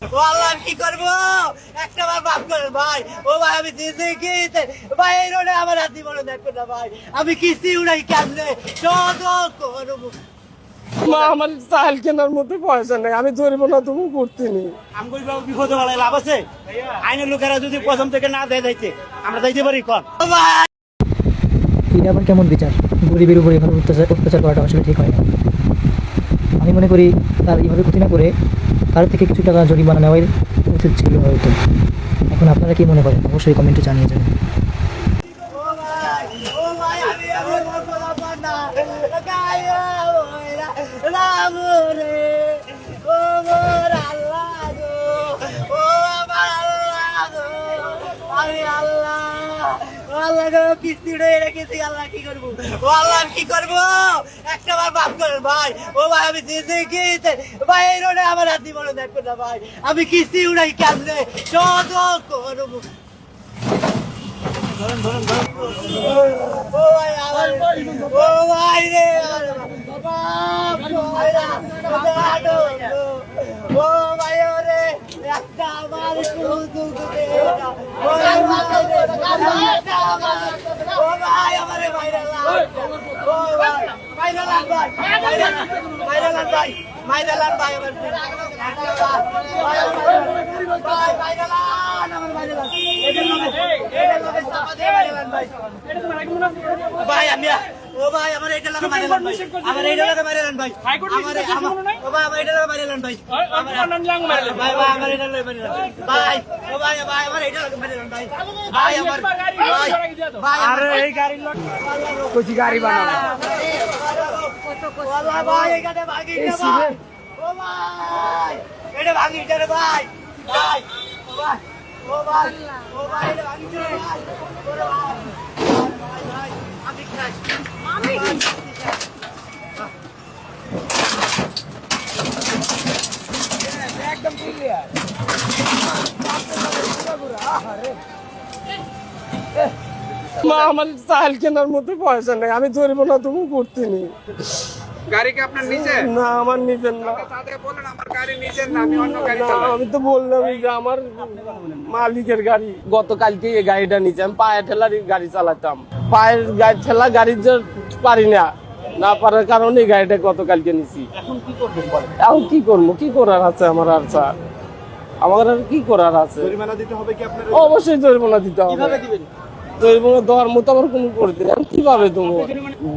আল্লাহ কি করবো একটা বার মাফ করেন ভাই। ও ভাই আমি ভাই এই রোডে আমার হাতি বড় দেখো না ভাই, আমি কিস্তি উড়াই কেমনে মা আমার চাল কেনার মধ্যে পয়সা নেই, আমি ধরবো না তুমি করতে নি আমগুল বাবু বিপদে বলে লাভ আছে? আইনের লোকেরা যদি প্রথম থেকে না দেয় যাইতে আমরা যাইতে পারি কন ভাই। এটা আবার কেমন বিচার? গরিবের উপর এভাবে অত্যাচার করাটা আসলে ঠিক হয় না। আমি মনে করি তার এইভাবে ক্ষতি না করে তার থেকে কিছু টাকা জরিমানা নেওয়াই উচিত ছিল হয়তো। এখন আপনারা কি মনে করেন অবশ্যই কমেন্টে জানিয়ে যাবেন। কিস্তি উড়ে রেখেছি, আল্লাহ কি করবো? ও আল্লাহ কি করবো একটা বার মাফ করেন ভাই। ও ভাই আমি ভাই এই রোডে আমার হাতি বড় দেখো না ভাই, আমি কিস্তি উড়াই কেমনে করবো। ও ভাই আমার ও ভাই রে ও ভাই ওরে একটা আমার ও ভাই আমারে ভাইরাল ও ভাই ভাইরাল ভাই ভাইরাল ভাই ভাইরাল ভাই আমার ভাই ভাইরাল আমার ভাইরাল ভাই আমি ও ভাই আমার এটা লাগা মাইরাল ভাই, আমার এটা লাগা মাইরাল ভাই, ও ভাই আমার এটা লাগা মাইরাল ভাই, ভাই ভাই আমার এটা লাগা মাইরাল ভাই, ও ভাই ভাই আমার এটা লাগা মাইরাল ভাই, ভাই আমার ভাই আরে এই গাড়ির লোক কইছি গাড়ি বানাও ওয়াল্লাহ ভাই এই গাড়ি ভাগি না ভাই, ও ভাই এটা ভাগি রে ভাই ভাই ও ভাই ও ভাই ও ভাই এটা ভাগি রে ভাই ওরে ভাই ভাই ভাই আমি খাই আমি একদম ক্লিয়ার মা আমার চাল কেনার মধ্যে পয়সা নেই, আমি ধরবো না তুমি করতে নি গাড়ি কি আপনার নিজের? না আমার নিজের না। তাদের বলেন আমার গাড়ি নিজের না, আমি অন্য গাড়ি না, চালাই। আমি তো বললাম যে আমার মালিকের গাড়ি। গতকালকে এই গাড়িটা নিচে আমি পায়ে ঠেলার গাড়ি চালাতাম, পায়ের গাড়ি ঠেলা গাড়ি যে পারি না, না পারার কারণে এই গাড়িটা গতকালকে নিছি। এখন কি করবেন বলেন? এখন কি করবো, কি করার আছে আমার? আর স্যার আমার আর কি করার আছে? জরিমানা দিতে হবে কি আপনার? অবশ্যই জরিমানা দিতে হবে। কিভাবে দিবেন? জরিমানা দেওয়ার মতো আমার কোনো করে দিলাম কিভাবে তুমি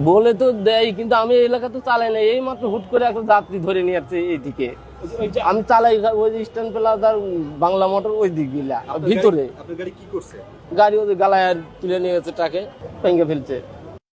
বলে তো দেয়, কিন্তু আমি এলাকা তো চালাই না। এই মাত্র হুট করে একটা যাত্রী ধরে নিয়ে আসছে এইদিকে, আমি চালাই ওই স্ট্যান্ড প্লাজার বাংলা মোটর ওই দিক গিলা ভিতরে। আপনার গাড়ি কি করছে? গাড়ি ওদের গালায় তুলে নিয়ে গেছে, ট্রাকে ভেঙে ফেলছে।